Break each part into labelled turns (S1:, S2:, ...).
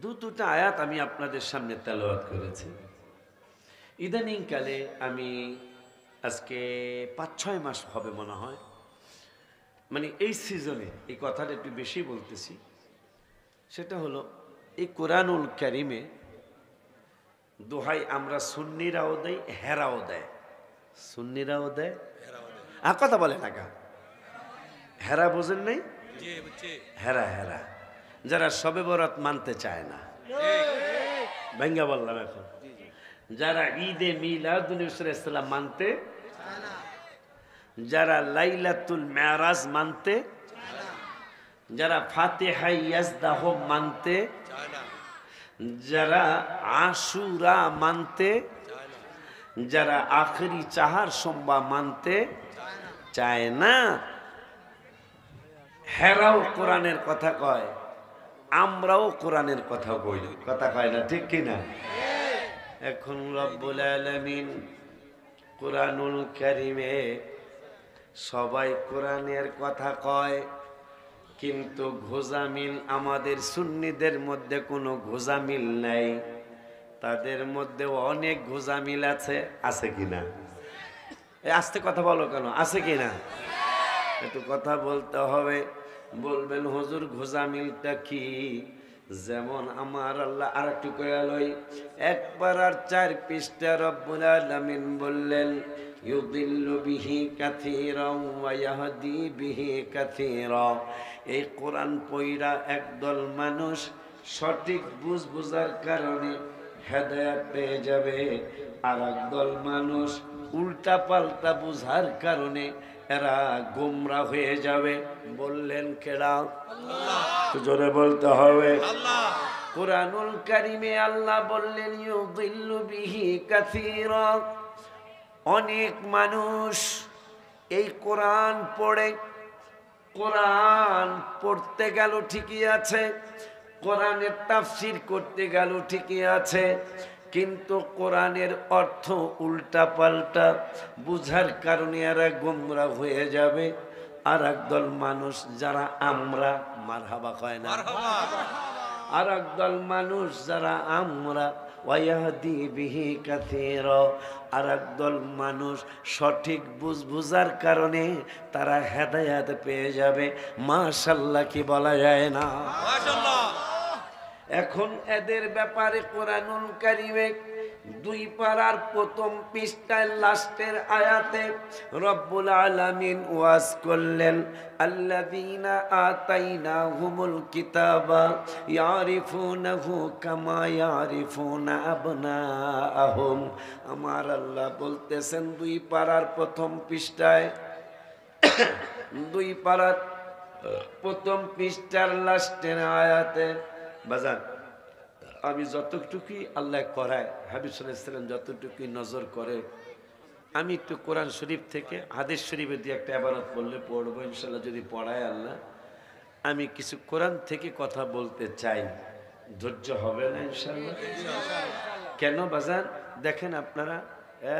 S1: দুটো আয়াত আমি আপনাদের সামনে তেলাওয়াত করেছি। ইদানিংকালে আমি আজকে 5-6 মাস হবে মনে হয়, মানে এই সিজনে এই কথাটা একটু বেশি বলতেছি। সেটা হলো এই কোরআনুল কারিমে দোহাই আমরা সুন্নিরাও দেয়, হেরাও দেয়। সুন্নিরাও দেয়, কথা বলে টাকা হেরা বোঝেন নাই? হেরা হেরা যারা শবে বরাত মানতে চায় না, ভেঙ্গা বললাম এখন। যারা ঈদে মিলাদুন নবী মানতে, যারা লাইলাতুল মেরাজ মানতে, যারা ফাতিহা ইয়াজদাহ মানতে, যারা আশুরা মানতে, যারা আখেরি চাহার সোমবার মানতে চায় না, হেরাও কোরআনের কথা কয়, আমরাও কোরআনের কথা কই, কথা কয় না, ঠিক কিনা? এখন রব্বুল আলামিন কোরআনুল কারিমে সবাই কোরআনের কথা কয়, কিন্তু গোজামিল আমাদের সুন্নিদের মধ্যে কোনো গোজামিল নাই। তাদের মধ্যে অনেক গোজামিল আছে, আছে কিনা? আস্তে কথা বলো কেন, আছে কিনা? একটু কথা বলতে হবে। বলবেন হুজুর গোজামিলটা কি? যেমন আমার আল্লাহ আর একটু করে লই, একবার আর 4 পৃষ্ঠা রব্বুল আলামিন বললেন ইউদিল্লু বিহি কাসীরান ওয়া ইয়াহদি বিহি কাসীরা। এই কোরআন পয়রা একদল মানুষ সঠিক বুঝার কারণে হেদায়েত পেয়ে যাবে, আর একদল মানুষ উল্টা পাল্টা বুঝার কারণে এরা গোমরা হয়ে যাবে। বললেন কেডা? আল্লাহ। জোরে বলতে হবে আল্লাহ। কোরআনুল কারিমে আল্লাহ বললেন ইউদিল্লু বিহি কাসীরা। অনেক মানুষ এই কোরআন পড়ে, কোরআন পড়তে গেল ঠিকই আছে, কোরআনের তাফসীর করতে গেল ঠিকই আছে, কিন্তু কোরআনের অর্থ উল্টা পাল্টা বুঝার কারণে এরা গোমরা হয়ে যাবে। আর একদল মানুষ যারা আমরা, মারহাবা কয় না, আর একদল মানুষ যারা আমরা ওয়াহদি বিহি কাসীরা, আর একদল মানুষ সঠিক বুঝার কারণে তারা হেদায়েত পেয়ে যাবে। মাশাআল্লাহ কি বলা যায় না? মাশাআল্লাহ। এখন এদের ব্যাপারে কোরআনুল কারিমে 2 পারার প্রথম পৃষ্ঠার লাস্টের আয়াতে রব্বুল আলামিন ওয়াজ করলেন আল্লাযীনা আতাইনাহুমুল কিতাবা ইয়ারিফুনাহু কামা ইয়ারিফুনা আবনাআহুম। আমার আল্লাহ বলতেছেন 2 পারার প্রথম পৃষ্ঠায়, 2 পারার প্রথম পৃষ্ঠার লাস্টের আয়াতে বাজান, আমি যতটুকুই আল্লাহ করায়, হাবিব সাল্লাল্লাহু আলাইহি ওয়াসাল্লাম যতটুকুই নজর করে, আমি একটু কোরআন শরীফ থেকে হাদিস শরীফে দিয়ে একটা ইবারত বললে পড়বো ইনশাআল্লাহ, যদি পড়ায় আল্লাহ। আমি কিছু কোরআন থেকে কথা বলতে চাই, ধৈর্য হবে না ইনশাআল্লাহ? কেন বাজান? দেখেন আপনারা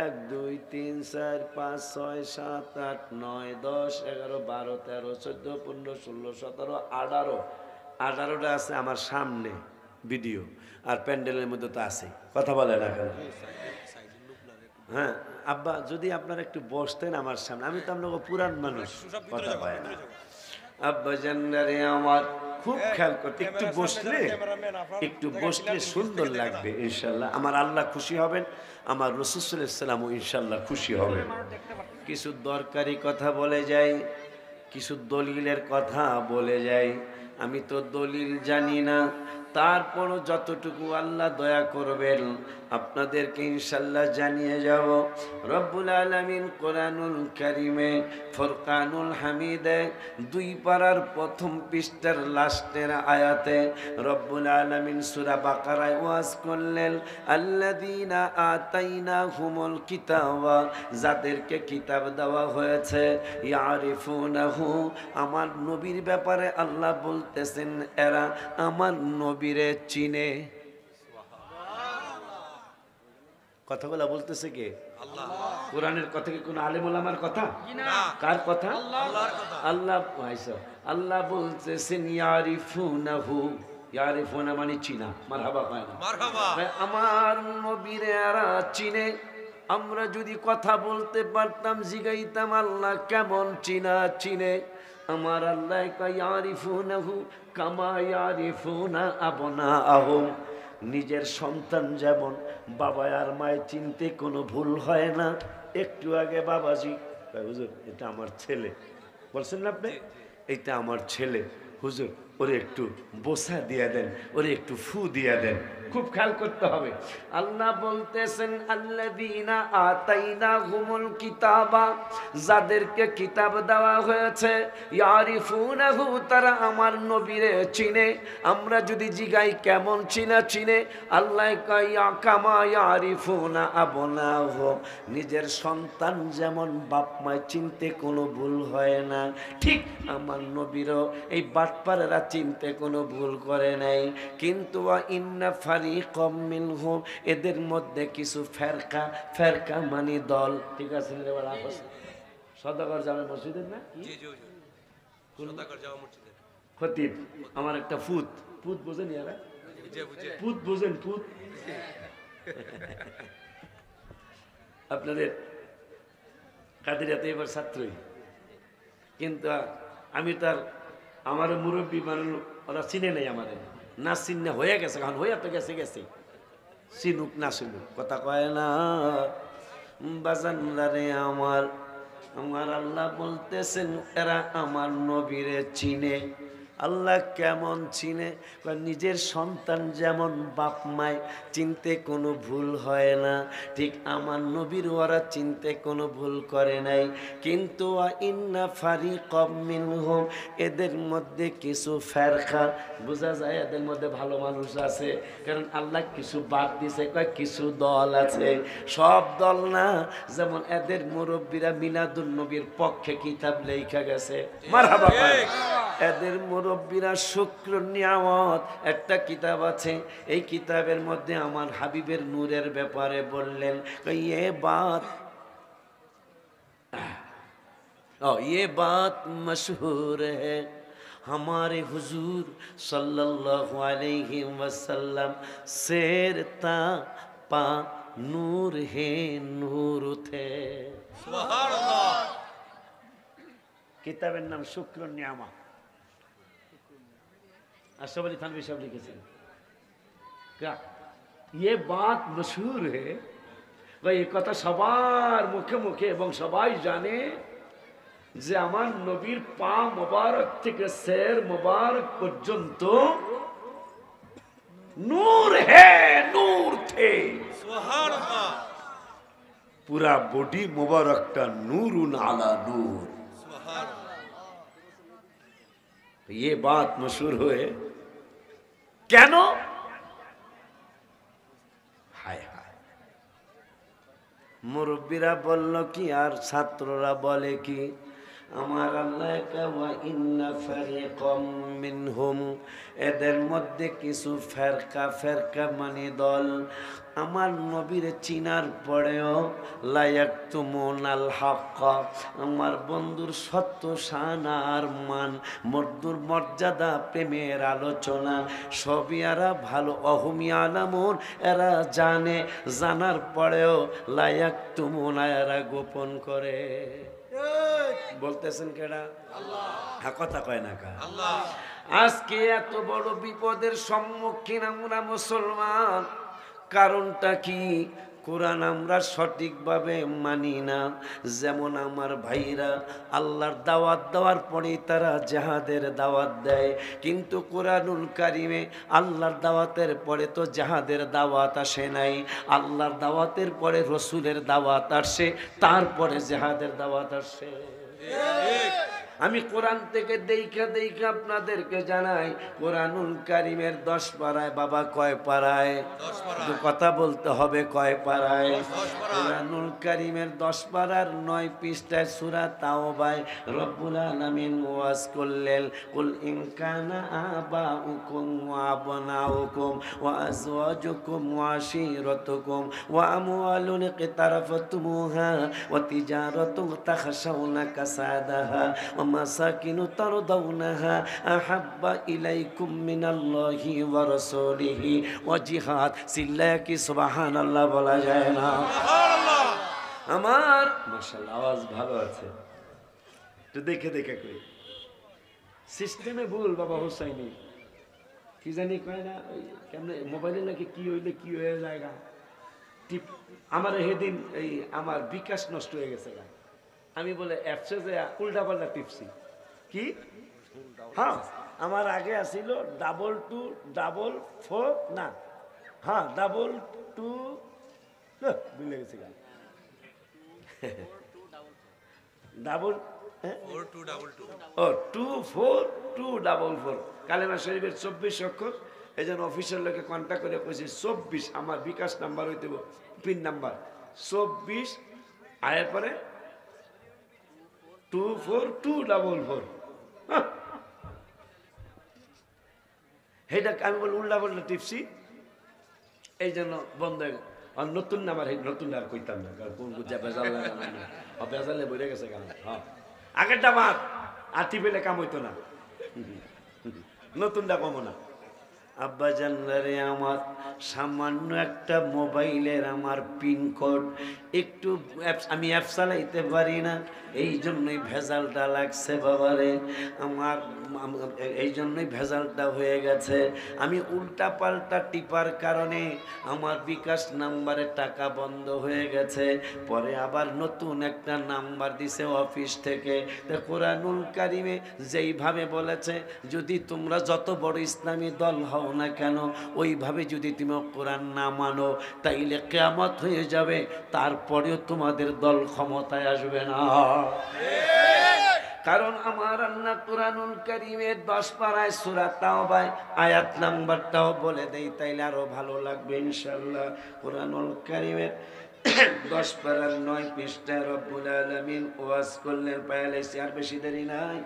S1: 1 2 3 4 5 6 7 8 9 10 11 12 13 14 15 16 17 18, 18টা আছে আমার সামনে ভিডিও, আর প্যান্ডেলের মধ্যে তো আছে, কথা বলে না কেন? হ্যাঁ আব্বা, যদি আপনারা একটু বসতেন আমার সামনে, আমি তো আপনাকে পুরান মানুষ, কথা পায় না। আব্বা জান্নারে আমার খুব খেয়াল করতে, একটু বসলে সুন্দর লাগবে ইনশাল্লাহ। আমার আল্লাহ খুশি হবেন, আমার রাসূল সাল্লাল্লাহু আলাইহি ওয়াসাল্লামও ইনশাল্লাহ খুশি হবেন। কিছু দরকারি কথা বলে যাই, কিছু দলিলের কথা বলে যাই। আমি তো দলিল জানি না, তারপরও যতটুকু আল্লাহ দয়া করবেন আপনাদেরকে ইনশাল্লাহ জানিয়ে যাব। রব্বুল আলামিন কোরআনুল কারিমে ফুরকানুল হামিদে 2 পারার প্রথম পৃষ্ঠার লাস্টের আয়াতে রব্বুল আলামিন সূরা বাকারায় ওয়াজ করলেন আল্লাযীনা আতাইনাহুমুল কিতাবা, যাদেরকে কিতাব দেওয়া হয়েছে, ইয়ারিফুনাহু, আমার নবীর ব্যাপারে আল্লাহ বলতেছেন এরা আমার নবীরে চিনে। কথাগুলা বলতেছে কে? আল্লাহ। কোরআনের কথা কি কোন আলেম ওলামার কথা? না। কার কথা? আল্লাহর কথা। আল্লাহ আল্লাহ বলতেছেন ইয়ারিফুনাহু, ইয়ারিফুনা মানে চিনা, মারহাবা কয় না, আমার নবীরে এরা চিনে। আমরা যদি কথা বলতে পারতাম, জিগাইতাম আল্লাহ কেমন চিনে। আমার আল্লাহ কয় ইয়ারিফুনাহু কামা ইয়ারিফুনা আবনাআহুম। নিজের সন্তান যেমন বাবা আর মায়ের চিনতে কোনো ভুল হয় না। একটু আগে বাবাজি হুজুর এটা আমার ছেলে বলছেন না আপনি, এইটা আমার ছেলে হুজুর, ওরে একটু বোসা দিয়ে দেন, ওরে একটু ফু দিয়ে দেন। খুব খেয়াল করতে হবে। আল্লাহ বলতেছেন আল্লাযীনা আতাইনাহুমুল কিতাবা, যাদেরকে কিতাব দেওয়া হয়েছে, ইয়ারিফুনাহু তারা আমার নবীরে চিনে। আমরা যদি জিগাই কেমন চিনে, আল্লাহ কয় কামা ইয়ারিফুনা আবনাহুম, নিজের সন্তান যেমন বাপ মায় চিনতে কোনো ভুল হয় না, ঠিক আমার নবীরও এই বাটপারেরা চিনতে কোনো ভুল করে নাই। কিন্তু ইন্না ফারিকাম মিনহুম, এদের মধ্যে কিছু ফেরকা মানে দল, ঠিক আছে সদাগর জামে মসজিদের না খতিব আমার একটা ফুত বোঝেন, ইয়ারা ফুত বোঝেন, ফুত আপনাদের কাদিরাতে এবার ছাত্রই, কিন্তু আমি তার আমার মুরব্বী মানুষ ওরা চিনে নেই, আমাদের না চিনে হয়ে গেছে, কারণ হইয়া তো গেছে চিনুক না চিনুক কথা কয় না। বাজানরা আমার আল্লাহ বলতেছেন এরা আমার নবীরে চিনে। আল্লাহ কেমন চিনে? নিজের সন্তান যেমন বাপ মায় চিনতে কোনো ভুল হয় না, ঠিক আমার নবীর ওরা চিনতে কোনো ভুল করে নাই। কিন্তু ইন্না ফারিকাম মিনহুম, এদের মধ্যে কিছু ফেরকা, বোঝা যায় এদের মধ্যে ভালো মানুষ আছে, কারণ আল্লাহ কিছু বাদ দিছে, কয় কিছু দল আছে, সব দল না। যেমন এদের মুরব্বীরা মিলাদুন নবীর পক্ষে কিতাব লেখা গেছে, মারহাবা। এদের মুরব্বীরা শুক্র নিয়ামত একটা কিতাব আছে, এই কিতাবের মধ্যে আমার হাবিবের নূরের ব্যাপারে বললেন, ये बात मशहूर है हमारे हुजूर सल्लल्लाहु अलैहि वसल्लम शेर ता पा नूर है नूर थे। सुभान अल्लाह। किताबेर नाम शुक्र नियामत, अशरफ अली थानवी साहब लिखेছেন। क्या ये बात मशहूर है, ভাই এই কথা সবার মুখে মুখে এবং সবাই জানে যে আমার নবীর পা মোবারক থেকে সের মোবারক পর্যন্ত নূর হে নূর থে। সুবহানাল্লাহ। পুরা বডি মোবারকটা নূরুন আলা নূর। সুবহানাল্লাহ। ये बात मशहूर हुए কেন? হায় হায়, মুরব্বীরা বলল কি আর ছাত্ররা বলে কি, আমার আল্লাহ ওয়া ইন্না ফারিকাম মিনহুম, এদের মধ্যে কিছু ফেরকা মানে দল আমার নবীর চিনার পরেও লা ইয়াকতুমুনাল হক, আমার বন্ধুর সত্য শান আর মান মর্দুর মর্যাদা প্রেমের আলোচনা সবই এরা ভালো অহুমি আলামুন, এরা জানে, জানার পরেও লা ইয়াকতুমুনা, এরা গোপন করে। বলতেছেন কেডা? আল্লাহ। কথা কয় না কা? আল্লাহ। আজকে এত বড় বিপদের সম্মুখীন আমরা মুসলমান, কারণটা কি? কোরআন আমরা সঠিকভাবে মানি না। যেমন আমার ভাইরা আল্লাহর দাওয়াত দেওয়ার পরে তারা জিহাদের দাওয়াত দেয়, কিন্তু কোরআনুল কারিমে আল্লাহর দাওয়াতের পরে তো জিহাদের দাওয়াত আসে নাই, আল্লাহর দাওয়াতের পরে রসুলের দাওয়াত আসে, তারপরে জিহাদের দাওয়াত আসে। আমি কোরআন থেকে দেখা আপনাদেরকে জানাই, কোরআনুল কারিমের 10 পারায় বাবা কয় পারায়? কথা বলতে হবে, কয় পারায়? কোরআনুল কারিমের 10 পারার 9 পৃষ্ঠায় সূরা তাওবায় রব্বুল আলামিন ওয়াজ করলেন, কুল ইন কানা আবাউকুম ওয়া আবনাউকুম ওয়া আজওয়াজুকুম ওয়া আশীরাতুকুম ওয়া আমওয়ালুন ইকতারাফতুমুহা ওয়া তিজারাতুন তাখশাউনা কাসাদাহা ওয়া মাসাকিনু তারদাউনাহা আহাব্বা ইলাইকুম মিনাল্লাহি ওয়া রাসূলিহি ওয়া জিহাদ। চিল্লায় কি সুবহানাল্লাহ বলা যায় না? সুবহানাল্লাহ। আমার মাশাআল্লাহ আওয়াজ ভালো আছে, একটু দেখে দেখে কই। সিস্টেমে ভুল বাবা হোসাইনি, কি জানি কয় না ওই কেমনে মোবাইলে নাকি কি হইলে কি হয়ে যায় গা। টিপ আমার সেদিন এই আমার বিকাশ নষ্ট হয়ে গেছে গা, আমি বলে অ্যাপসে যে উল্টা পাল্টা টিপছি। কি হ্যাঁ আমার আগে আসিল 2244 না হ্যাঁ 22 ভুলে গেছি গা ডাবল 24244 কালেমা শরীফের 24 অক্ষর। এই জন্য অফিসের লোকে কন্ট্যাক্ট করে কইছি 24 আমার বিকাশ নাম্বার হইতে পিন নাম্বার 24 আয়ের পরে 24244। সেইটা আমি বলি উল্টা পাল্টা টিপসি, এই জন্য বন্ধ হয়ে গেল। আর নতুন নাম্বার নতুন আর কইতাম না, কোন বেজালে বইরে গেছে কেন। হ্যাঁ আগেরটা মার আর টিপেলে কাম হইতো না, নতুনটা কমো না। আব্বা জানলারে আমার সামান্য একটা মোবাইলের আমার পিনকোড একটু আমি অ্যাপ চালাইতে পারি না, এই জন্যই ভেজালটা লাগছে বাবারে আমার, এই জন্যই ভেজালটা হয়ে গেছে। আমি উল্টা পাল্টা টিপার কারণে আমার বিকাশ নাম্বারে টাকা বন্ধ হয়ে গেছে। পরে আবার নতুন একটা নাম্বার দিছে অফিস থেকে। কোরআনুল কারিমে যেইভাবে বলেছে, যদি তোমরা যত বড় ইসলামী দল হও না কেন ওইভাবে যদি তুমি কোরআন না মানো তাইলে কিয়ামত হয়ে যাবে, তারপরেও তোমাদের দল ক্ষমতায় আসবে না। কারণ আমার আল্লাহ কোরআনুল কারীমের 10 পারায় সূরা তাওবায় আয়াত নাম্বারটাও বলে দেই, তাইলে আরো ভালো লাগবে ইনশাআল্লাহ। কোরআনুল কারীমের 10 পারার 9 পৃষ্ঠায় রব্বুল আলামিন ওয়াজ করলেন, পায়ালাইছি আর বেশি দেরি নাই,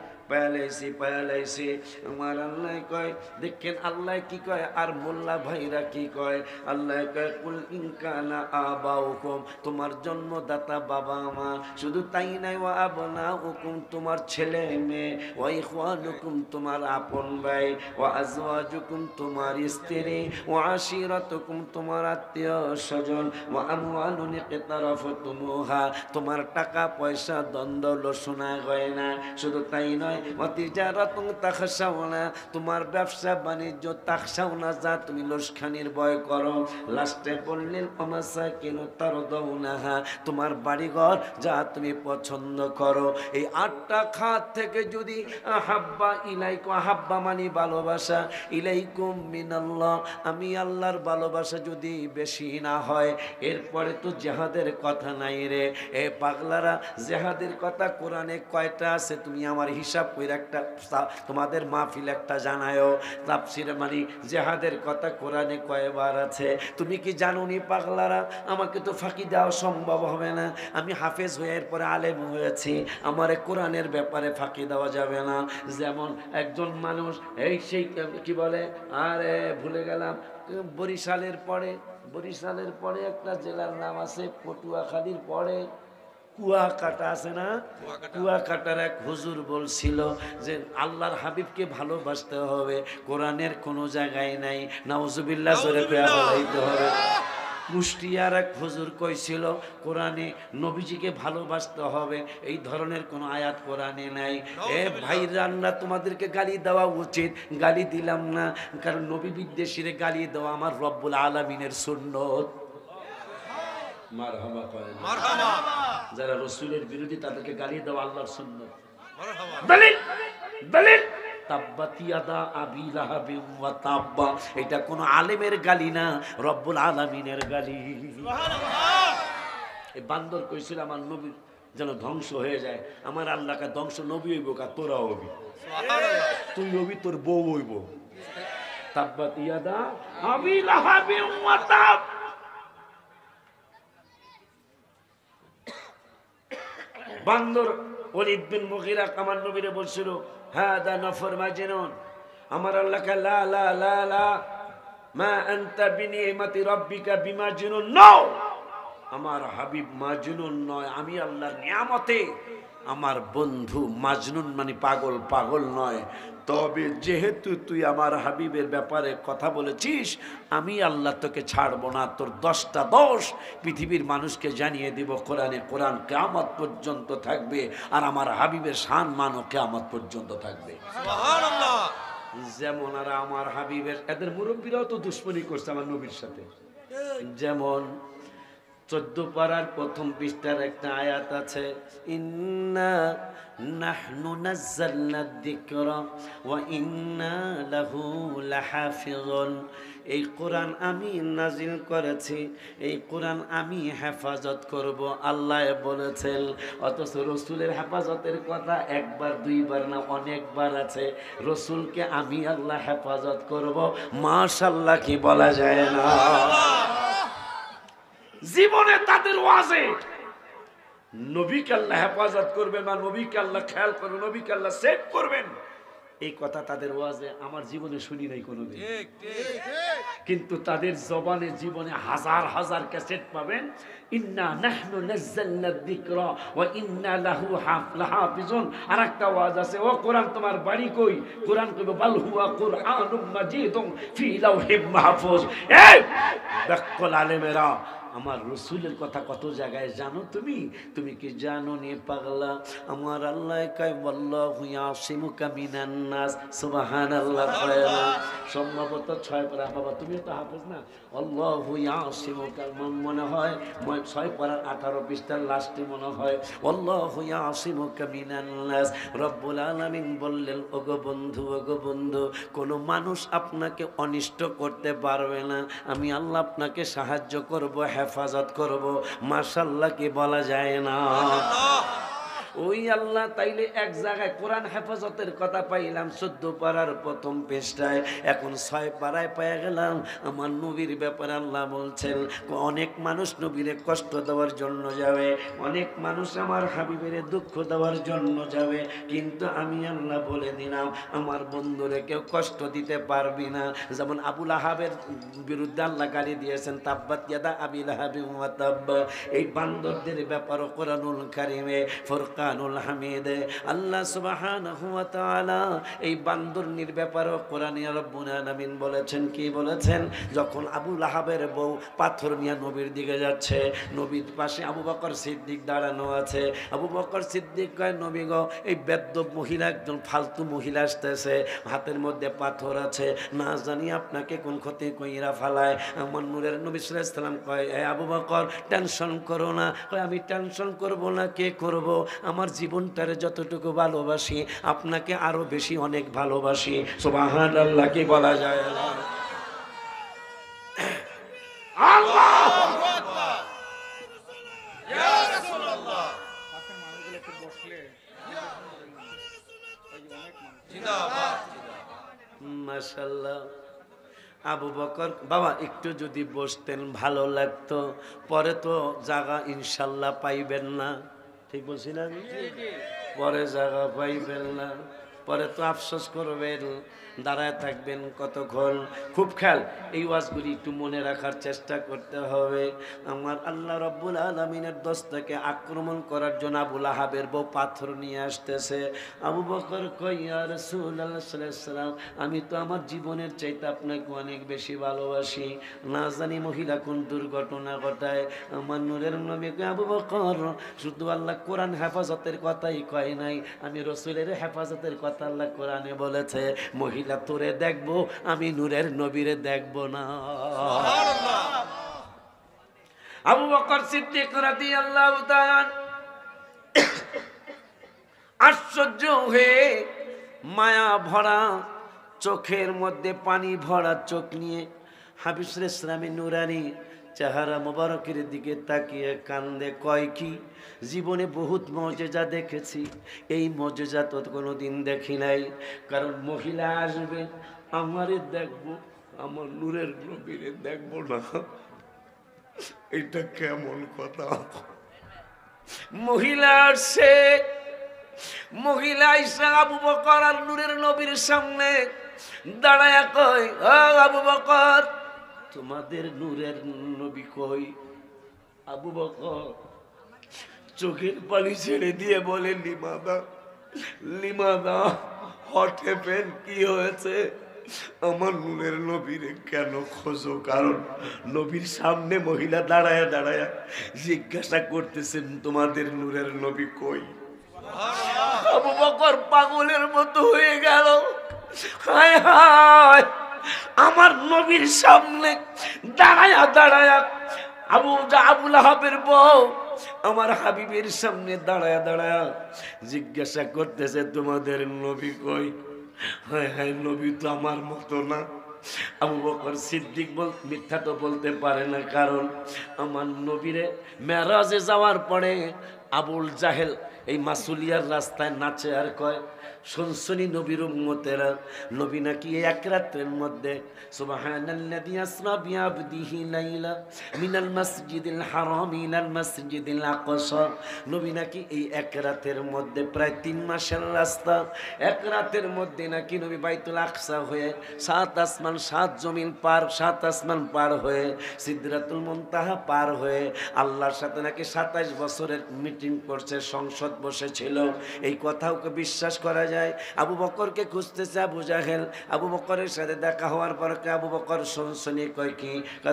S1: পায়ালাইছি। আমার আল্লাহ কয় দেখেন আল্লাহ কি কয় আর মোল্লা ভাইরা কি কয়। আল্লাহ কয় কুল ইন কানা আবাউকুম, তোমার জন্মদাতা বাবা মা, শুধু তাই নাই ওয়া আবনাউকুম, তোমার ছেলে মেয়ে, ওয়া ইখওয়ানুকুম, তোমার আপন ভাই, ওয়া আজওয়াজুকুম, তোমার স্ত্রী, ওয়া আশিরাতুকুম, তোমার আত্মীয় স্বজন, ওয়া আমওয়ালুন ইকতারাফতুমুহা, তোমার টাকা পয়সা দ্বন্দ্ব লোসনা গয়না, শুধু তাই নয় তোমার ব্যবসা বাণিজ্য তাকসাওনা যা তুমি লোসখানির ভয় করো। লাস্টে বললেন তোমার বাড়িঘর যা তুমি পছন্দ করো। এই 8টা খাত থেকে যদি আহাব্বা ইলাইকুম, আহাব্বা মানে ভালোবাসা, ইলাইকুম মিনাল্লাহ আমি আল্লাহর ভালোবাসা যদি বেশি না হয়, এরপরে তো জিহাদের কথা নাই রে। এ পাগলারা জিহাদের কথা কোরআনে কয়টা আছে তুমি আমার হিসাব করে একটা তোমাদের মাহফিল একটা জানায়ও। তাফসিরে মানে জিহাদের কথা কোরআনে কয়বার আছে তুমি কি জানো নি পাগলারা? আমাকে তো ফাঁকি দেওয়া সম্ভব হবে না, আমি হাফেজ হয়ে এরপরে আলেম হয়েছি, আমারে কোরআনের ব্যাপারে ফাঁকি দেওয়া যাবে না। যেমন একজন মানুষ এই সেই কি বলে আরে ভুলে গেলাম, বরিশালের পরে একটা জেলার নাম আছে, পটুয়াখালীর পরে কুয়াকাটা আছে না, কুয়াকাটার এক হুজুর বলছিল যে আল্লাহর হাবিবকে ভালোবাসতে হবে, কোরআনের কোনো জায়গায় নাই, নাউজুবিল্লাহ জোরে কইয়া বলাইতে হবে। কুষ্টিয়ার এক হুজুর কইছিল কোরআনে নবীজিকে ভালোবাসতে হবে, এই ধরনের কোনো আয়াত কোরআনে নাই। এ ভাইরান্না তোমাদেরকে গালি দেওয়া উচিত, গালি দিলাম না, কারণ নবী বিদ্বেষীরে গালি দেওয়া আমার রব্বুল আলামিনের সুন্নত। মারহাবা করেন, মারহাবা। যারা রাসূলের বিরোধী তাদেরকে গালি দেওয়া আল্লাহর সুন্নাত। মারহাবা। দলিল দলিল তাব্বাত ইয়াদা আবি লাহাবি ওয়া তাব্বা, এটা কোন আলেমের গালি না, রব্বুল আলামিনের গালি। সুবহানাল্লাহ। এই বান্দর কইছিল আমার নবী যেন ধ্বংস হয়ে যায়, আমার আল্লাহকে ধ্বংস নবী হইব কা তোরা হবি, সুবহানাল্লাহ তুই হবি তোর বউ হইব। তাব্বাত ইয়াদা আবি লাহাবি ওয়া তাব, বান্দর ওলীদ বিন মুগীরা আমার নবীরে বলছিল হাদা নফর মাজনুন, আমার আল্লাহকে লা লা লা লা মা আনতা বিনিমাতি রাব্বিকা বিমাজনুন, নো আমার হাবিব মাজনুন নয়, আমি আল্লাহর নিয়ামতে আমার বন্ধু মাজনুন মানে পাগল, পাগল নয়। তবে যেহেতু তুই আমার হাবিবের ব্যাপারে কথা বলেছিস, আমি আল্লাহ তোকে ছাড়বো না। তোর 10টা দোষ পৃথিবীর মানুষকে জানিয়ে দিব। কোরআনে কোরআন কিয়ামত পর্যন্ত থাকবে, আর আমার হাবিবের শান মানও কিয়ামত পর্যন্ত থাকবে। সুবহানাল্লাহ। যেমন আর আমার হাবিবের, এদের মুরব্বীরাও তো দুশ্মনী করছে আমার নবীর সাথে। যেমন 14 পারার প্রথম পৃষ্ঠার একটা আয়াত আছে, ইন্না নাহনু নাযালনা যিকরা ওয়া ইন্না লাহু লাহাফিজুন। এই কোরআন আমি নাজিল করেছি, এই কোরআন আমি হেফাজত করব, আল্লাহ বলেছেন। অথচ রসুলের হেফাজতের কথা একবার দুইবার না, অনেকবার আছে। রসুলকে আমি আল্লাহ হেফাজত করব, মাশাআল্লাহ কি বলা যায় না? জীবনে তাদের ওয়াজে নবীকে আল্লাহ হেফাজত করবেন বা নবীকে আল্লাহ খেয়াল করবেন, নবীকে আল্লাহ সেভ করবেন, এই কথা তাদের ওয়াজে আমার জীবনে শুনি নাই কোনোদিন। কিন্তু তাদের জবানে জীবনে হাজার হাজার ক্যাসেট পাবেন, ইন্না নাহনু নাযালনা যিকরা ওয়া ইন্না লাহু লাহাফিজুন। আরেকটা ওয়াজ আছে, ও কোরআন তোমার বাড়ি কই? কোরআন কইবে বাল হুয়া কুরআনুম মাজিদুন ফি লাওহিম মাহফুজ। এই বেকল আলেমেরা, আমার রসুলের কথা কত জায়গায় জানো তুমি? তুমি কি জানো নি পাগলা? আমার আল্লাহ কয় ওয়াল্লাহু ইয়াসিমুকা মিনান নাস। সুবহানাল্লাহ। সম্ভবত 6 পারা। বাবা তুমি তো হাফেজ না? আল্লাহু ইয়াসিমুকা, মনে হয় 6 পারার 18 পৃষ্ঠার লাস্টে মনে হয় আল্লাহু ইয়াসিমুকা মিনান নাস। রব্বুল আলামিন বললেন, ওগো বন্ধু, ওগো বন্ধু, কোনো মানুষ আপনাকে অনিষ্ট করতে পারবে না, আমি আল্লাহ আপনাকে সাহায্য করব, হেফাজত করব। মাশাআল্লাহ কি বলা যায় না? ওই আল্লাহ তাইলে এক জায়গায় কোরআন হেফাজতের কথা পাইলাম 14 পারার প্রথম পৃষ্ঠায়, এখন 6 পারায় পেয়ে গেলাম আমার নবীর ব্যাপারে আল্লাহ বলছেন, অনেক মানুষ নবীরে কষ্ট দেওয়ার জন্য যাবে, অনেক মানুষ আমার হাবিবের দুঃখ দেওয়ার জন্য যাবে, কিন্তু আমি আল্লাহ বলে দিলাম আমার বন্ধুরে কেউ কষ্ট দিতে পারবি না। যেমন আবু লাহাবের বিরুদ্ধে আল্লাহ গালি দিয়েছেন, তাব্বাত ইয়াদা আবি লাহাবিন ওয়া তাব। এই বান্দরদের ব্যাপারে কোরআনুল কারীমে ফুরকানুল হামিদে আল্লাহ সুবহানাহু ওয়া তাআলা এই বান্দরনির ব্যাপারে কোরআনে রব্বুল আলামিন বলেছেন, কি বলেছেন? যখন আবু লাহাবের বউ পাথর নিয়ে নবীর দিকে যাচ্ছে, নবীর পাশে আবু বকর সিদ্দিক দাঁড়ানো আছে। আবু বকর সিদ্দিক কয়, নবী গো, এই বেদ্যপ মহিলা, একজন ফালতু মহিলা আসতেছে, হাতের মধ্যে পাথর আছে, না জানি আপনাকে কোন ক্ষতি কইরা ফালায়। আমার নূরের নবী সাল্লাল্লাহু আলাইহি সাল্লাম কয়, এ আবু বকর টেনশন করো না। কয়, আমি টেনশন করব না, কে করব? আমার জীবনটারে যতটুকু ভালোবাসি আপনাকে আরো বেশি অনেক ভালোবাসি। সুবহানাল্লাহ কি বলা যায় না? আল্লাহু আকবার, ইয়া রাসূলুল্লাহ। পাশের মানুষগুলো একটু বসলে জিন্দাবাদ। মাশাআল্লাহ। আবু বকর বাবা একটু যদি বসতেন ভালো লাগতো, পরে তো জায়গা ইনশাল্লাহ পাইবেন না। ঠিক বলছি না? পরে জায়গা পাইবেন না, পরে তো আফসোস করবেন, দাঁড়ায় থাকবেন কতক্ষণ। খুব খেয়াল, এই ওয়াজগুলি একটু মনে রাখার চেষ্টা করতে হবে। আমার আল্লাহ রব্বুল আলামিনের দোস্তকে আক্রমণ করার জন্য আবু লাহাবের বউ পাথর নিয়ে আসতেছে। আবু বকর কয়, ইয়া রাসূলুল্লাহ সাল্লাল্লাহু আলাইহি ওয়াসাল্লাম, আমি তো আমার জীবনের চাইতে আপনাকে অনেক বেশি ভালোবাসি, না জানি মহিলা কোন দুর্ঘটনা ঘটায়। আমার নূরের নবী কয়, আবু বকর, শুধু আল্লাহ কোরআন হেফাজতের কথাই কয় নাই, আমি রাসূলের হেফাজতের কথা আল্লাহ কোরআনে বলেছে। মহিলা তোরে দেখবো, আমি নূরের নবীরে দেখবো না। সুবহানাল্লাহ। আবু বকর সিদ্দিক রাদিয়াল্লাহু তাআলা আশ্চর্য হয়ে মায়া ভরা চোখের মধ্যে পানি ভরা চোখ নিয়ে হাবিব সাল্লাল্লাহু আলাইহি ওয়াসাল্লামের নূরানি চেহারা মোবারকের দিকে তাকিয়ে কান্দে। কয় কি, জীবনে বহুত মজেজা দেখেছি, এই মজেজা তো কোনোদিন দেখি নাই। কারণ মহিলা আসবে, আমারে দেখবো, আমার নূরের নবীরে দেখবো না, এটা কেমন কথা? মহিলা আসে, মহিলা আইসা আবু বকর আর নূরের নবীর সামনে দাঁড়ায়া কয়, ও আবু বকর, তোমাদের নূরের নবী কই? আবু বকর চোখের পানি ছেড়ে দিয়ে বলে, লিমাদা লিমাদা, হট হ্যাপেন, কি হয়েছে? আমার নূরের নবীরে কেন খোঁজো? কারণ নবীর সামনে মহিলা দাঁড়ায়া দাঁড়ায়া জিজ্ঞাসা করতেছেন, তোমাদের নূরের নবী কই? আবু বকর পাগলের মতো হয়ে গেল। হায় হায়, আমার নবীর সামনে দাঁড়ায়া দাঁড়ায়া আবুল আহাবের বউ আমার হাবিবের সামনে দাঁড়ায়া দাঁড়ায়া জিজ্ঞাসা করতেছে, তোমাদের নবী কই? হায় হায়, নবী তো আমার মতো না। আবু বকর সিদ্দিক মিথ্যা তো বলতে পারে না, কারণ আমার নবীরে মেরাজে যাওয়ার পরে আবুল জাহেল এই মাসুলিয়ার রাস্তায় নাচে আর কয়, শুনছনি নবীর উম্মতেরা, নবী নাকি এক রাতের মধ্যে সুবহানাল্লাযী আসরা বিআবদিহি লাইলা মিনাল মাসজিদিল হারাম ইলাল মাসজিদিল আকসা, নবী নাকি এই এক রাতের মধ্যে প্রায় 3 মাসের রাস্তা, এক রাতের মধ্যে নাকি নবী বাইতুল আকসা হয়ে 7 আসমান 7 জমিন পার, 7 আসমান পার হয়ে সিদরাতুল মুনতাহা পার হয়ে আল্লাহর সাথে নাকি 27 বছরের মিটিং করছে, সংসদ বসেছিল। এই কথাও বিশ্বাস করা যায়। আবু বকরকে খুঁজতেছে আবু জাহেল। আবু বকরের সাথে দেখা হওয়ার পর আবু বকর শুনছনি কয় কি?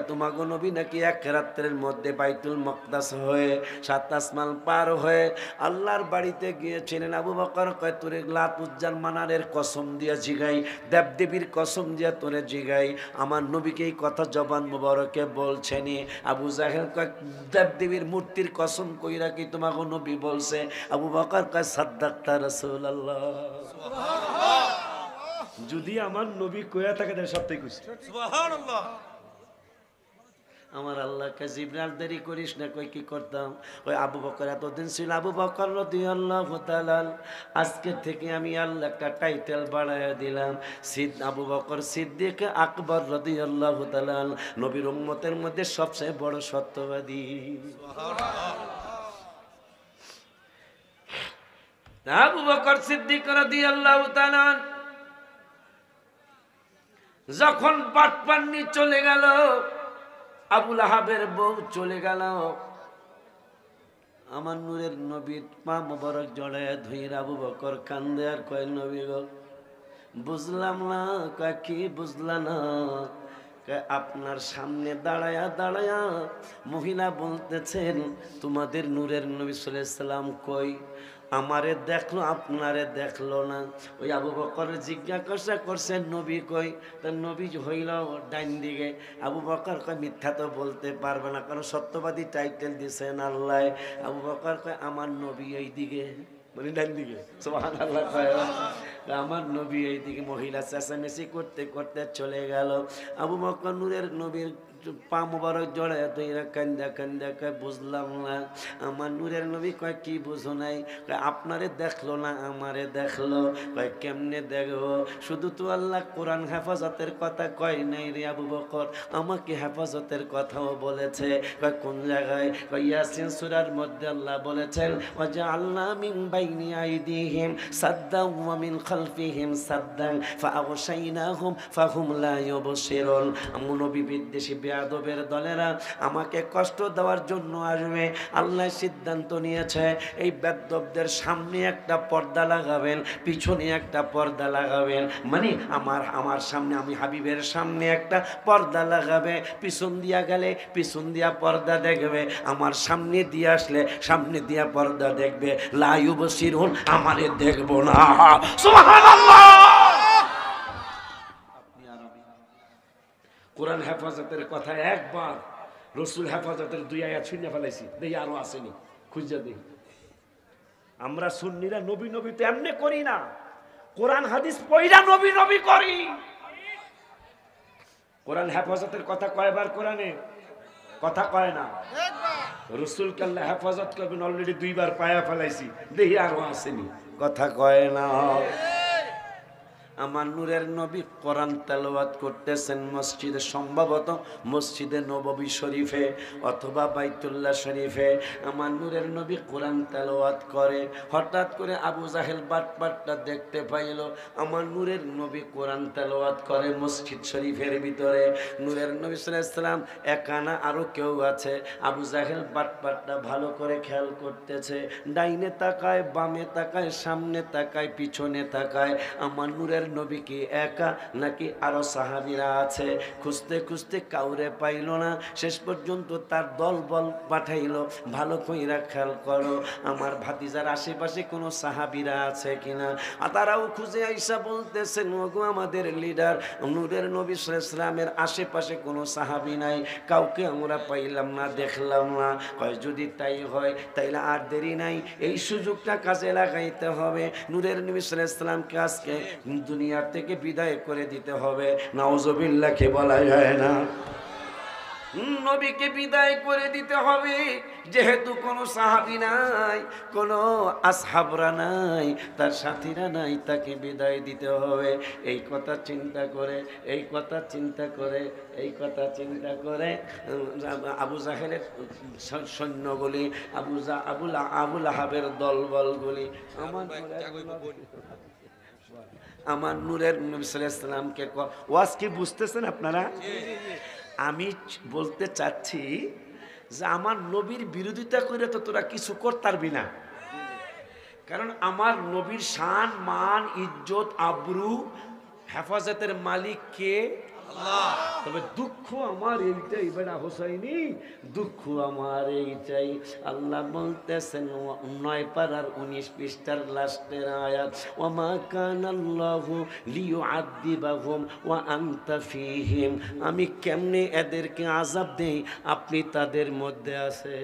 S1: তোমাগো নবী নাকি এক রাত্রের মধ্যে বাইতুল মকদাস হয়ে 7 আসমান পার হয়ে আল্লাহর বাড়িতে গিয়েছিলেন। আবু বকর কয়, তোরে লাত উজ্জাল মানারের কসম দিয়া জিগাই, দেবদেবীর কসম দিয়া তোরে জিগাই, আমার নবীকে এই কথা জবান মুবারকে বলছেনি। আবু জাহেল কয়, দেবদেবীর মূর্তির কসম কইরা কি তোমাগো নবী বলছে? আবু বকর কয়, সাদ্দাকতা রাসূলুল্লাহ। যদি আমার নবী কইয়া থাকে তাহলে সত্যি কইছে সুবহানাল্লাহ। আমার আল্লাহকে জিবরাইল দেরি করিস না, কই কি করতাম? ওই আবু বকর এতদিন ছিল আবু বকর রাদিয়াল্লাহু তাআলা, আজকে থেকে আমি আল্লাহ একটা টাইটেল বাড়ায়া দিলাম, আবু বকর সিদ্দিক আকবর রাদিয়াল্লাহু তাআলা, নবীর উম্মতের মধ্যে সবচেয়ে বড় সত্যবাদী। সুবহানাল্লাহ। আবু বকর সিদ্দিক রাদিয়াল্লাহু তাআলা যখন বাটপান্নি চলে গেল, আবুল আহাবের বউ চলে গেল, আমার নূরের নবীর পা মোবারক জড়ায় ধুইর আবু বকর কান্দে আর কয়, নবী গো বুঝলাম না। কয় কি বুঝলা না? আপনার সামনে দাঁড়ায়া দাঁড়ায়া মহিলা বলতেছেন, তোমাদের নূরের নবী সাল্লাল্লাহু আলাইহি সাল্লাম কই? আমারে দেখলো, আপনারে দেখলো না। ওই আবু বকর জিজ্ঞাসা করছে, নবী কই? তার নবী হইল ডাইন দিকে। আবু বকর কয়, মিথ্যা তো বলতে পারবে না, কারণ সত্যবাদী টাইটেল দিছেন আল্লাহ। আবু বকর কয়, আমার নবী এই দিকে, মানে ডাইন দিকে। সুবহানাল্লাহ। কয় আমার নবী এই দিকে। মহিলা চেঁচামেচি করতে করতে চলে গেল। আবু বকর নূরের নবীর পা মোবারক জড়ায় তৈরা কান্দা কান্দা কয়, বুঝলাম না। আমার নূরের নবী কয়, কি বুঝো নাই? কয়, আপনারে দেখলো না, আমারে দেখলো। কয়, কেমনে দেখবো? শুধু তো আল্লাহ কোরআন হেফাজতের কথা কয় নাই রে আবু বকর, আমাকে হেফাজতের কথাও বলেছে। কয়, কোন জায়গায়? কয়, ইয়াসিন সূরার মধ্যে আল্লাহ বলেছেন, ওয়াজআলনা মিন বাইনি আইদিহিম সাদ্দান ওয়া মিন খালফিহিম সাদ্দান ফাআগশাইনাহুম ফাহুম লা ইউবসিরুন। আমু নবী বিদ্বেষী বেয়াদবের দলেরা আমাকে কষ্ট দেওয়ার জন্য আসবে। আল্লাহ সিদ্ধান্ত নিয়েছে, এই বেয়াদবদের সামনে একটা পর্দা লাগাবেন, পিছনে একটা পর্দা লাগাবেন। মানে আমার সামনে, আমি হাবিবের সামনে একটা পর্দা লাগাবে, পিছন দিয়া গেলে পিছন দিয়া পর্দা দেখবে, আমার সামনে দিয়ে আসলে সামনে দিয়া পর্দা দেখবে। লা ইউবসিরুন, আমারে দেখবো না। সুবহানাল্লাহ। কোরআন হেফাজতের কথা একবার, রসুল হেফাজতের 2 আয়াত শুনে ফেলাইছি, দেখি আরো আসেনি, খুঁজে দিই। আমরা সুন্নিরা নবী নবী তো এমনি করি না, কোরআন হাদিস পড়া নবী নবী করি। কোরআন হেফাজতের কথা কয়বার কোরআনে কথা কয় না? রসুল কাল্লা হেফাজত করবেন অলরেডি 2 বার পায়া ফেলাইছি, দেখি আরো আসেনি, কথা কয় না। আমার নূরের নবী কোরআন তেলাওয়াত করতেছেন মসজিদে, সম্ভবত মসজিদে নববী শরীফে অথবা বাইতুল্লাহ শরীফে। আমার নূরের নবী কোরআন তেলাওয়াত করে, হঠাৎ করে আবু জাহেল বাটপাটটা দেখতে পাইল আমার নূরের নবী কোরআন তেলাওয়াত করে মসজিদ শরীফের ভিতরে। নূরের নবী সাল্লাল্লাহু আলাইহি সাল্লাম একানা, আরো কেউ আছে। আবু জাহেল বাটপাটটা ভালো করে খেয়াল করতেছে, ডাইনে তাকায়, বামে তাকায়, সামনে তাকায়, পিছনে তাকায়। আমার নূরের নবী কি একা নাকি আরো সাহাবীরা আছে? খুঁজতে খুঁজতে কাউরে পাইল না, শেষ পর্যন্ত তার দল বল পাঠাইলো, ভালো কইরা খেয়াল করো আমার ভাতিজার আশেপাশে কোনো সাহাবীরা আছে কিনা। আর তারাও খুঁজে আইসা বলতেছেন, ওগো আমাদের লিডার, নূরের নবী সাল্লাল্লাহু আলাইহি সাল্লামের আশেপাশে কোনো সাহাবী নাই, কাউকে আমরা পাইলাম না, দেখলাম না। কয় যদি তাই হয় তাইলে আর দেরি নাই, এই সুযোগটা কাজে লাগাইতে হবে। নূরের নবী সাল্লাল্লাহু আলাইহি সাল্লামকে আজকে দুনিয়া থেকে বিদায় করে দিতে হবে। নাউজুবিল্লাহ কে বলা যায় না? নবীকে বিদায় করে দিতে হবে, যেহেতু কোনো সাহাবী নাই, কোনো আসহাবরা নাই, তার সাথীরা নাই, তাকে বিদায় দিতে হবে। এই কথা চিন্তা করে, এই কথা চিন্তা করে, এই কথা চিন্তা করে আবু জাহেলের সৈন্যগুলি, আবুল আহাবের দলবলগুলি আমার নূরের নবী সাল্লাল্লাহু আলাইহি সাল্লামকে ওয়াজ কি বুঝতেছেন আপনারা? আমি বলতে চাচ্ছি যে আমার নবীর বিরোধিতা করে তো তোরা কিছু করতে পারবি না, কারণ আমার নবীর শান, মান, ইজ্জত, আবরু, হেফাজতের মালিক কে? আল্লাহ। তবে দুঃখ আমার এইটাই বেটা হোসাইনি, দুঃখ আমার এইটাই। আল্লাহ বলতেছেন 9 পারার 19 পৃষ্ঠার লাস্টের আয়াত, ওমা কানাল্লাহু লিয়ুআযিবাহুম ওয়া আনতা ফীহিম। আমি কেমনে এদেরকে আযাব দেই, আপনি তাদের মধ্যে আছে।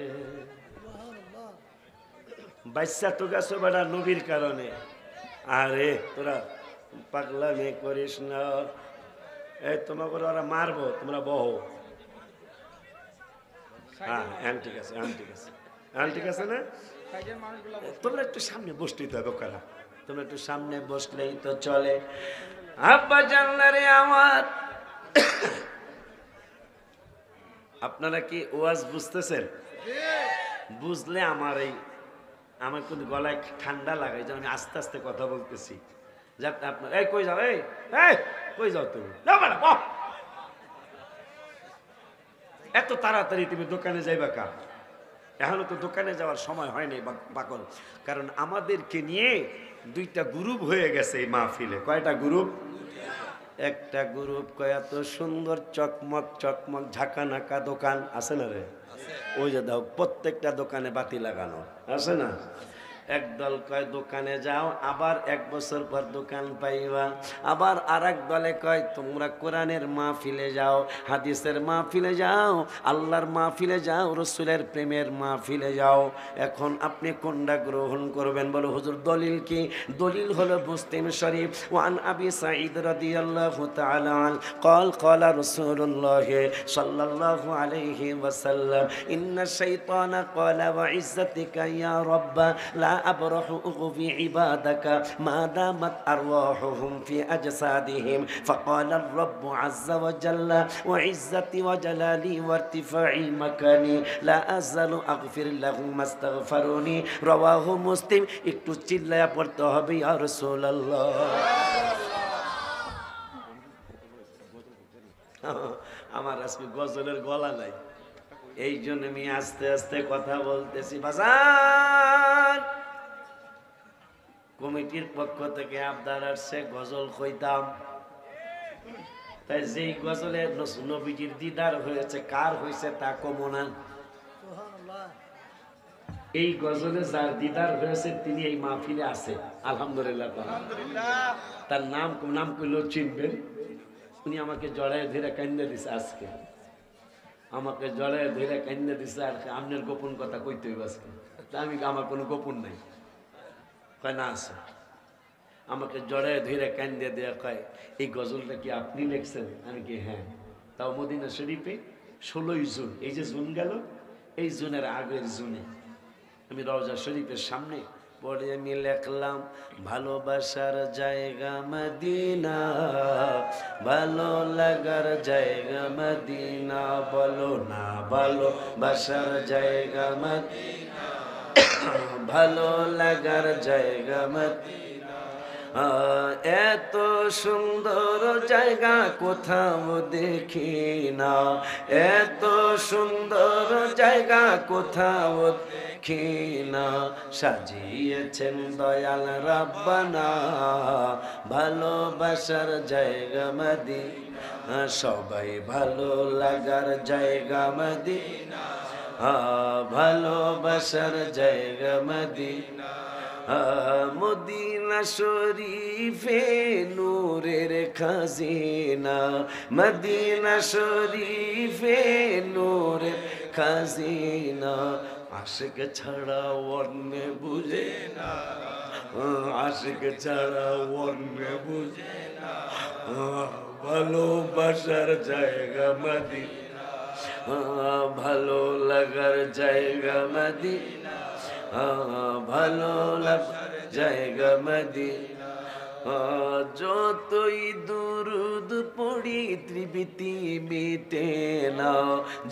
S1: বাচ্চা তো গেছো বেটা নবীর কারণে। আরে তোরা পাগলামি করিস না, এই তোমাকে ওরা মারবো, তোমরা বহো। হ্যাঁ ঠিক আছে, ঠিক আছে, ঠিক আছে না? তোমরা একটু সামনে বসতেই তো দোকানা, তোমরা একটু সামনে বসলেই তো চলে। আব্বা জানলারে আমার, আপনারা কি ওয়াজ বুঝতেছেন? বুঝলে আমার কিন্তু গলায় ঠান্ডা লাগাই, যেন আমি আস্তে আস্তে কথা বলতেছি। যাক আপনার, এই কই যাও, এই কই যাও তুমি? এত তাড়াতাড়ি তুমি দোকানে যাইবা কা? এখনো তো দোকানে যাওয়ার সময় হয়নি পাগল, কারণ আমাদেরকে নিয়ে 2টা গ্রুপ হয়ে গেছে এই মাহফিলে। কয়টা গ্রুপ? একটা গ্রুপ কয় এত সুন্দর চকমক চকমক ঝাঁকা নাকা দোকান আছে না রে, ওই যে দাও প্রত্যেকটা দোকানে বাতি লাগানো আছে না। একদল কয় দোকানে যাও, আবার 1 বছর পর দোকান পাইবা। আবার আরেক দলে কয় তোমরা কোরআনের মাহফিলে যাও, হাদিসের মাহফিলে যাও, আল্লাহর মাহফিলে যাও, রসুলের প্রেমের মাহফিলে যাও। এখন আপনি কোনটা গ্রহণ করবেন বলো হুজুর? দলিল কি? দলিল হলো মুসলিম শরীফ, ওয়ান আবি সাঈদ রাদিয়াল্লাহু তাআলা আন قال قال رسول الله صلى الله عليه وسلم إن الشيطان قال وعزتك يا رب لا أبرح أغفي عبادك ما دامت أرواحهم في أجسادهم فقال الرب عز وجل وعزتي وجلالي وارتفاع مكاني لا أزال أغفر لهم ما استغفروني رواه مسلم। একটু চিল্লায়া পড়তে হবে ইয়া রাসূলুল্লাহ। আমার আজকে গজলের গলা নাই, এই জন্য আমি আস্তে আস্তে কথা বলতেছি। বাজার কমিটির পক্ষ থেকে আবদার আসছে গজল কইতাম, তাই যেই গজলে নবীজির দিদার হয়েছে, কার হয়েছে তা কমো না। এই গজলে যার দিদার হয়েছে তিনি এই মাহফিলে আছে আলহামদুলিল্লাহ। তার নাম কইলেও চিনবেন। উনি আমাকে জড়ায় ধরে কান্দে দিছে, আজকে আমাকে জড়ায় ধরে কান্দে দিছে। আর আপনার গোপন কথা কইতে হইব আজকে, আমি আমার কোনো গোপন নাই। কয় না আছে, আমাকে জড়ায় ধরে কান্দে দেয়া কয় এই গজলটা কি আপনি লিখছেন? আমি কি হ্যাঁ। তাও মদিনা শরীফে 16ই জুন, এই যে জুন গেল, এই জুনের আগের জুনে আমি রওজা শরীফের সামনে পড়ে আমি লিখলাম ভালোবাসার জায়গা মদিনা, ভালো লাগার জায়গা মদিনা, বলো না ভালোবাসার জায়গা মদিনা, ভালো লাগার জায়গা মদিনা। এত সুন্দর জায়গা কোথাও দেখি না, এত সুন্দর জায়গা কোথাও দেখি না, সাজিয়েছেন দয়াল রাব্বানা ভালোবাসার জায়গা মদিনা, সবাই ভালো লাগার জায়গা মদিনা, ভালোবাসার জায়গা মদিনা। মদিনা শরীফে নূরের খাজিনা, মদিনা শরীফে নূরের খাজিনা, আশিক ছাড়া অন্য বুঝে না, আশিক ছাড়া অন্য বুঝে না, ভালোবাসার জায়গা মদিনা, ভালো লাগার জায়গা মদিনা, ভালো লাগার জায়গা মদিনা। যতই দুরুদ পড়ি তৃপ্তি মিটে না,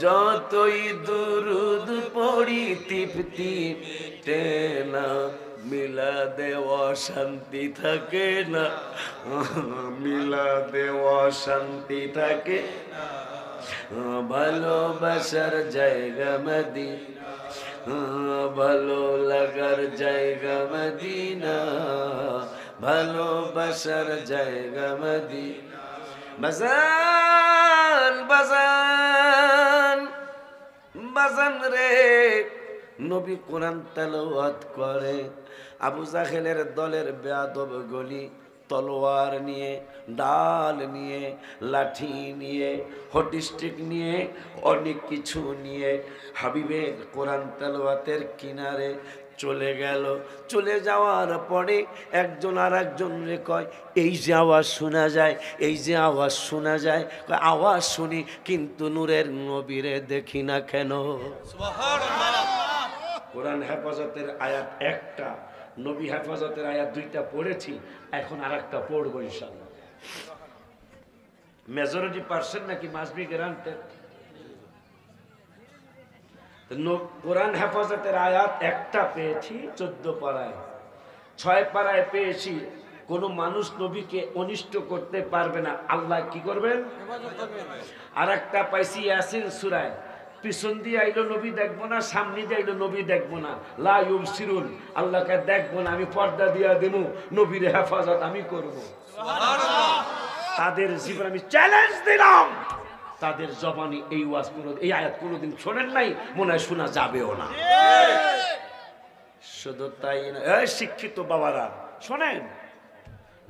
S1: যতই দুরুদ পড়ি তৃপ্তি মিটে না, মিলাদে অশান্তি থাকে না, মিলাদে অশান্তি থাকে না, ভালোবাসার জায়গা মদিনা, ভালো লাগার জায়গা মদিনা, ভালোবাসার জায়গা মদিনা। বাজান বাজান বাজান রে, নবী কোরআন তেলাওয়াত করে, আবু জাহেলের দলের বেয়াদব গলি তলোয়ার নিয়ে, ডাল নিয়ে, লাঠি নিয়ে, হটিস্টিক নিয়ে, অনেক কিছু নিয়ে হাবিবের কোরআন তেলাওয়াতের কিনারে চলে গেল। চলে যাওয়ার পরে একজন আর একজনরে কয়, এই যে আওয়াজ শোনা যায়, এই যে আওয়াজ শোনা যায়, আওয়াজ শুনি কিন্তু নূরের নবীরে দেখি না কেন? সুবহানাল্লাহ। কোরআন হেফাজতের আয়াত একটা, নবী হেফাজতের আয়াত দুইটা পড়েছি, এখন আর একটা পড়বো ইনশাআল্লাহ। মেজরিটি পার্সেন্ট নাকি মাস্ট বি গ্রান্টেড। কোরআন হেফাজতের আয়াত একটা পেয়েছি 14 পারায়, 6 পারায় পেয়েছি কোন মানুষ নবীকে অনিষ্ট করতে পারবে না, আল্লাহ কি করবেন? আর একটা পাইছি ইয়াসিন সূরায়, পিছন দিয়ে আইলো নবী দেখবো না, সামনে দিয়ে আইলো নবী দেখবো না, লা ইউবসিরুন, আল্লাহকে দেখবো না, আমি পর্দা দিয়া দেবো, নবীর হেফাজত আমি করব। সুবহানাল্লাহ। তাদের জীবন আমি চ্যালেঞ্জ দিলাম, তাদের জবানি এই ওয়াজ এই আয়াত কোনোদিন শোনেন নাই, মনে হয় শোনা যাবেও না। শুধু তাই না, এই শিক্ষিত বাবারা শোনেন,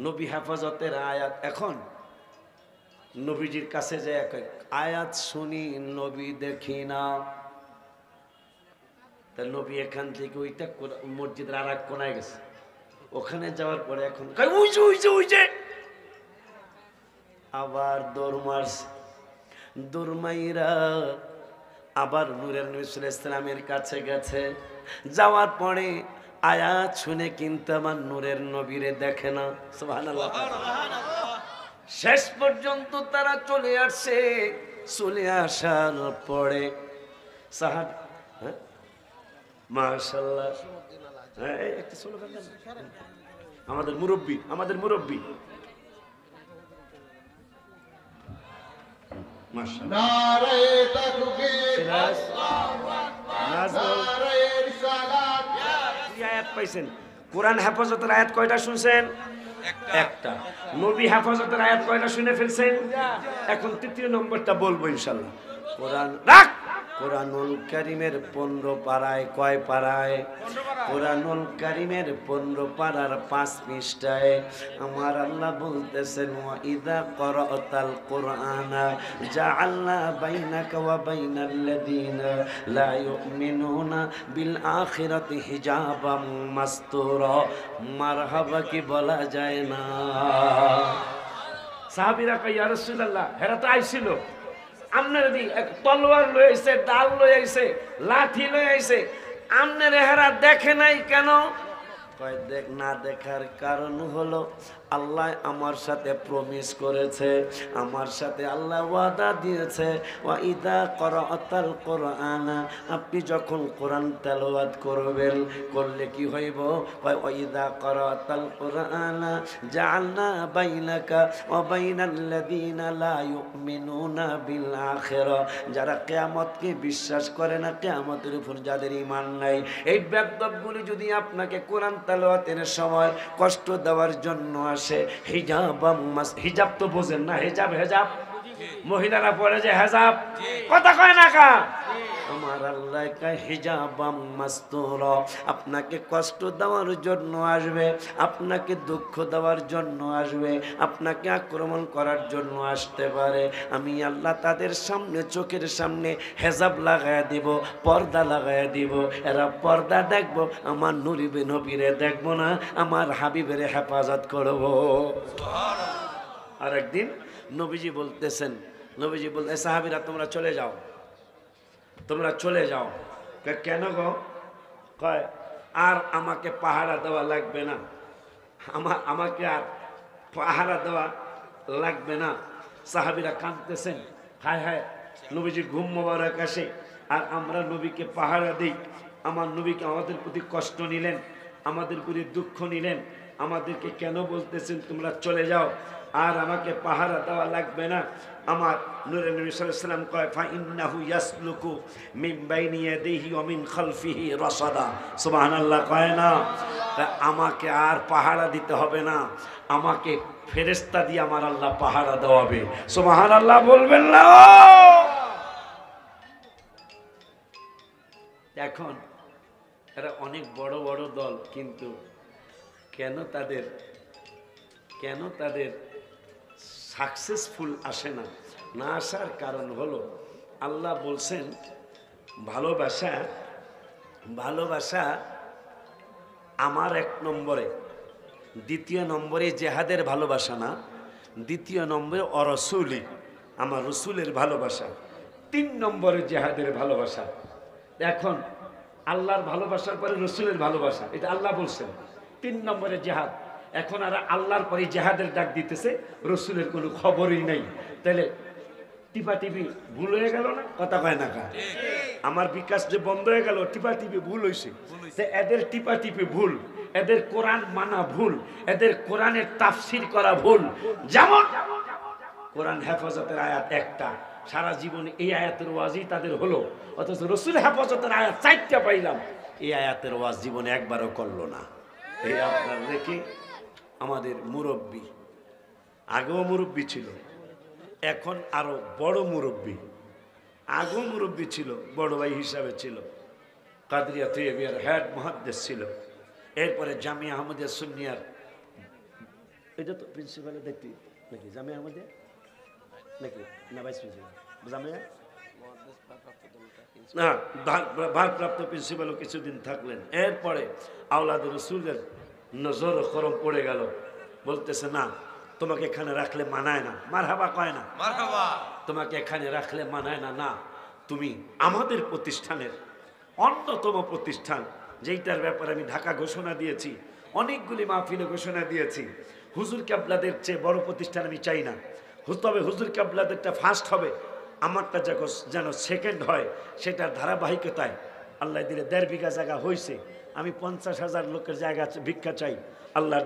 S1: নবী হেফাজতের আয়াত এখন নবীজির কাছে যে আয়াত শুনি নবী দেখি না, তা নবী এখান থেকে ওইটা মসজিদের আর এক কোনায় গেছে, ওখানে যাওয়ার পরে এখন আবার দৌড় মারছে, দৌড়মাইরা আবার নূরের নবী সাল্লাল্লাহু আলাইহি ওয়াসাল্লামের কাছে গেছে, যাওয়ার পরে আয়াত শুনে কিন্তু আমার নূরের নবীরে দেখে না। সুবহানাল্লাহ। শেষ পর্যন্ত তারা চলে আসছে, চলে আসার পরে সাহাবী, মাশাআল্লাহ, একটা স্লোগান দেন, আমাদের মুরব্বী, আমাদের মুরব্বী, মাশাআল্লাহ, নারে তাকবীর, আল্লাহু আকবার, নারে রিসালাত। আয়াত পাইছেন, কোরআন হেফাজতের আয়াত কয়টা শুনছেন? একটা। নবী হেফাজতের আয়াত কয়টা শুনে ফেলছেন? এখন তৃতীয় নম্বরটা বলবো ইনশাআল্লাহ। কোরআন রাখ, কোরআনুল কারীমের 15 পারায়, কয় পারায়? কোরআনুল কারীমের 15 পারার 5 পৃষ্ঠায় আমার আল্লাহ বলতেছেন, ওয়া ইযা ক্বারাতাল কুরআনা জাআলনা বাইনাকা ওয়া বাইনাল্লাযীনা লা ইউমিনুনা বিল আখিরাতি হিজাবাম মাসতুরা। মারহাবা কি বলা যায় না? সাহাবীরা কয়, ইয়া রাসূলুল্লাহ, হেরা তো আইছিল, আমনের দি এক তলোয়ার লয়ে আইছে, ডাল লয়ে আইছে, লাঠি লয়ে আইছে, আমনের হেরা দেখে নাই কেন? কয় দেখ না দেখার কারণ হলো আল্লাহ আমার সাথে প্রমিস করেছে, আমার সাথে আল্লাহ ওয়াদা দিয়েছে, ওয়া ইদা ক্রাআতাল কুরআন, আপনি যখন কোরআন তেলাওয়াত করবেন, করলে কি হইব? কয় ওয়া ইদা ক্রাআতাল কুরআন জাআলনা বাইনাকা ওয়া বাইনাল্লাযীনা লা ইউমিনুনা বিল আখিরা, যারা কিয়ামতকে বিশ্বাস করে না, কিয়ামতের উপর যাদের ঈমান নাই, এই বেদবগুলি যদি আপনাকে কোরআন তেলাওয়াতের সময় কষ্ট দেওয়ার জন্য আসে, হিজাব তো বোঝেন না, হেজাব মহিলারা পড়ে যে হেজাব, কথা কয় না কা? আমার আল্লাহ কয় হিজাবাম মাসতুরা, আপনাকে কষ্ট দেওয়ার জন্য আসবে, আপনাকে দুঃখ দেওয়ার জন্য আসবে, আপনাকে আক্রমণ করার জন্য আসতে পারে। আমি আল্লাহ তাদের সামনে, চোখের সামনে হেজাব লাগায় দিব, পর্দা লাগায় দিব। এরা পর্দা দেখবো, আমার নবীরে দেখবো না, আমার হাবিবের হেফাজত করবো। আর একদিন নবীজি বলতেছেন, নবীজি বলতে, সাহাবীরা তোমরা চলে যাও, তোমরা চলে যাও। কেন গো? কয় আর আমাকে পাহারা দেওয়া লাগবে না, আমাকে আর পাহারা দেওয়া লাগবে না। সাহাবীরা কাঁদতেছেন, হায় হায় নবীজি ঘুম মোবারক আসে আর আমরা নবীকে পাহারা দিই। আমার নবীকে আমাদের প্রতি কষ্ট নিলেন, আমাদের প্রতি দুঃখ নিলেন, আমাদেরকে কেন বলতেছেন তোমরা চলে যাও, আর আমাকে পাহারা দেওয়া লাগবে না? আমার নূরে নবী সাল্লাল্লাহু আলাইহি ওয়াসাল্লাম কয় ফা ইন্নাহু ইয়াসলুকু মিন বাইনি ইয়াদিহি ওয়া মিন খালফিহি রাসাদা, সুবহানাল্লাহ কয় না? আমাকে আর পাহারা দিতে হবে না, আমাকে ফেরেশতা দিয়ে আমার আল্লাহ পাহারা দেওয়াবে। সুবহানাল্লাহ বলবেন না? এখন এরা অনেক বড় বড় দল, কিন্তু কেন তাদের সাকসেসফুল আসে না? না আসার কারণ হলো আল্লাহ বলছেন ভালোবাসা আমার এক নম্বরে, দ্বিতীয় নম্বরে জেহাদের ভালোবাসা না, দ্বিতীয় নম্বরে অরসুলি আমার রসুলের ভালোবাসা, 3 নম্বরে জেহাদের ভালোবাসা। এখন আল্লাহর ভালোবাসার পরে রসুলের ভালোবাসা, এটা আল্লাহ বলছেন। 3 নম্বরে জেহাদ। এখন আর আল্লাহর পরে জেহাদের ডাক দিতেছে, রসুলের কোনো খবরই নেই। তাহলে টিপাটিপি ভুল হয়ে গেল না? কথা কয় না কা? আমার বিকাশ যে বন্ধ হয়ে গেল, টিপাটিপি ভুল হয়েছে। এদের টিপাটিপি ভুল, এদের কোরআন মানা ভুল, এদের কোরআনের তাফসীর করা ভুল। যেমন কোরআন হেফাজতের আয়াত একটা, সারা জীবন এই আয়াতের ওয়াজই তাদের হলো, অথচ রসুল হেফাজতের আয়াত 4টা পাইলাম, এই আয়াতের ওয়াজ জীবনে একবারও করলো না। এই আপনার দেখি আমাদের মুরব্বী, আগেও মুরব্বী ছিল, এখন আরো বড় মুরব্বী, আগেও মুরব্বী ছিল, বড় ভাই হিসাবে ছিল, কাদরিয়া তুয়েবিয়ার হেড মুহাদ্দিস ছিল, এরপরে জামিয়া আহমদিয়া সুন্নিয়ার, এটা তো প্রিন্সিপালে দেখতে নাকি জামিয়া আহমদিয়া নাকি না ভাইস প্রিন্সিপাল জামিয়া না, ভারপ্রাপ্ত প্রিন্সিপালও কিছুদিন থাকলেন। এরপরে আওলাদ রসুলের নজর করম পড়ে গেল, বলতেছে না তোমাকে এখানে রাখলে মানায় না। মারহাবা কয় না? মারহাবা। তোমাকে এখানে রাখলে মানায় না, না তুমি আমাদের প্রতিষ্ঠানের অন্যতম প্রতিষ্ঠান, যেইটার ব্যাপারে আমি ঢাকা ঘোষণা দিয়েছি, অনেকগুলি মাহফিলে ঘোষণা দিয়েছি। হুজুর কেবলাদের চেয়ে বড় প্রতিষ্ঠান আমি চাই না, তবে হুজুর কেবলাদেরটা ফার্স্ট হবে, আমারটা যেন সেকেন্ড হয়। সেটার ধারাবাহিকতায় আল্লাহ দিলে 1.5 বিঘা জায়গা হয়েছে, আমি 50,000 লোকের জায়গা ভিক্ষা চাই। আল্লাহর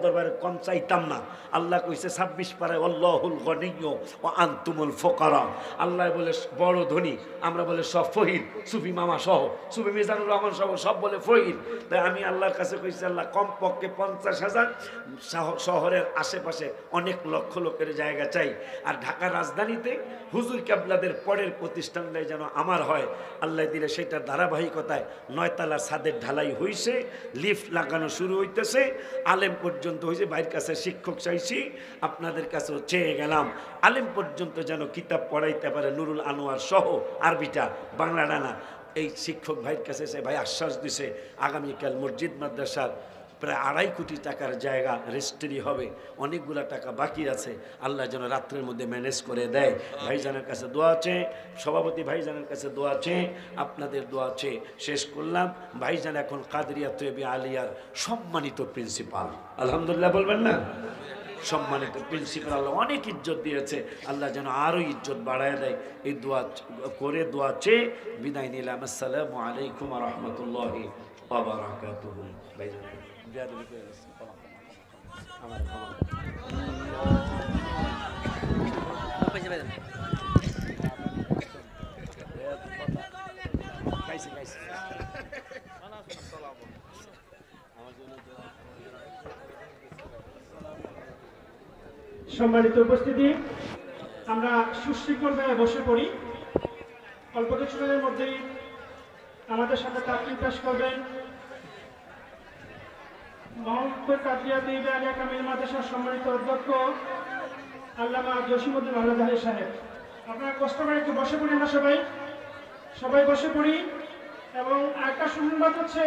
S1: দরবারে কম চাইতাম না। আল্লাহ কইছে 26 পারায় আল্লাহুল গনিয়্যু ওয়া আনতুমুল ফুকারা, আল্লাহ বলে বড় ধনী, আমরা বলে সব ফকির, সুফি মামা সহ, সুফি মিজানুর রহমান সহ সব বলে ফকির। তাই আমি আল্লাহর কাছে কইছি, আল্লাহ কমপক্ষে 50,000 শহরের আশেপাশে অনেক লক্ষ লোকের জায়গা চাই। আর ঢাকা রাজধানীতে হুজুর কেবলাদের পরের প্রতিষ্ঠানটাই যেন আমার হয়। আল্লাহ দিলে সেটার ধারাবাহিকতায় 9 তলা ছাদের ঢালাই হইছে, লিফট লাগানো শুরু হইতেছে, আলেম পর্যন্ত হয়েছে। ভাইয়ের কাছে শিক্ষক চাইছি, আপনাদের কাছেও চেয়ে গেলাম, আলেম পর্যন্ত যেন কিতাব পড়াইতে পারে, নুরুল আনোয়ার সহ, আরবিটা বাংলাটা না। এই শিক্ষক ভাইয়ের কাছে সে ভাই আশ্বাস দিছে, আগামীকাল মসজিদ মাদ্রাসার
S2: প্রায় 2.5 কোটি টাকার জায়গা রেজিস্ট্রি হবে, অনেকগুলা টাকা বাকি আছে। আল্লাহ যেন রাত্রের মধ্যে ম্যানেজ করে দেয়। ভাইজানের কাছে দোয়া আছে, সভাপতি ভাইজানের কাছে দোয়া আছে, আপনাদের দোয়া আছে। শেষ করলাম। ভাইজান এখন কাদরিয়া তৈয়বা আলিয়ার সম্মানিত প্রিন্সিপাল, আলহামদুলিল্লাহ বলবেন না? সম্মানিত প্রিন্সিপাল, আল্লাহ অনেক ইজ্জত দিয়েছে, আল্লাহ যেন আরো ইজ্জত বাড়ায় দেয়। এই দোয়া করে দোয়া চেয়ে বিদায় নিলাম। আসসালামু আলাইকুম ওয়া রাহমাতুল্লাহি ওয়া বারাকাতুহু। ভাইজান বিয়াদবি করে গেছে, আমার ক্ষমা।
S3: সম্মানিত উপস্থিতি, আমরা সুশৃঙ্খলভাবে বসে পড়ি। অল্প কিছুদিনের মধ্যেই আমাদের সাথে তাকরির পেশ করবেন মোহাম্মদপুর কাদরিয়া তৈয়বা আলিয়া কামিল মাদ্রাসার সম্মানিত অধ্যক্ষ আল্লামা জসিমউদ্দিন আহলাদারি সাহেব। আপনারা কষ্ট করে একটু বসে পড়ি, আমরা সবাই বসে পড়ি। এবং একটা সুসংবাদ হচ্ছে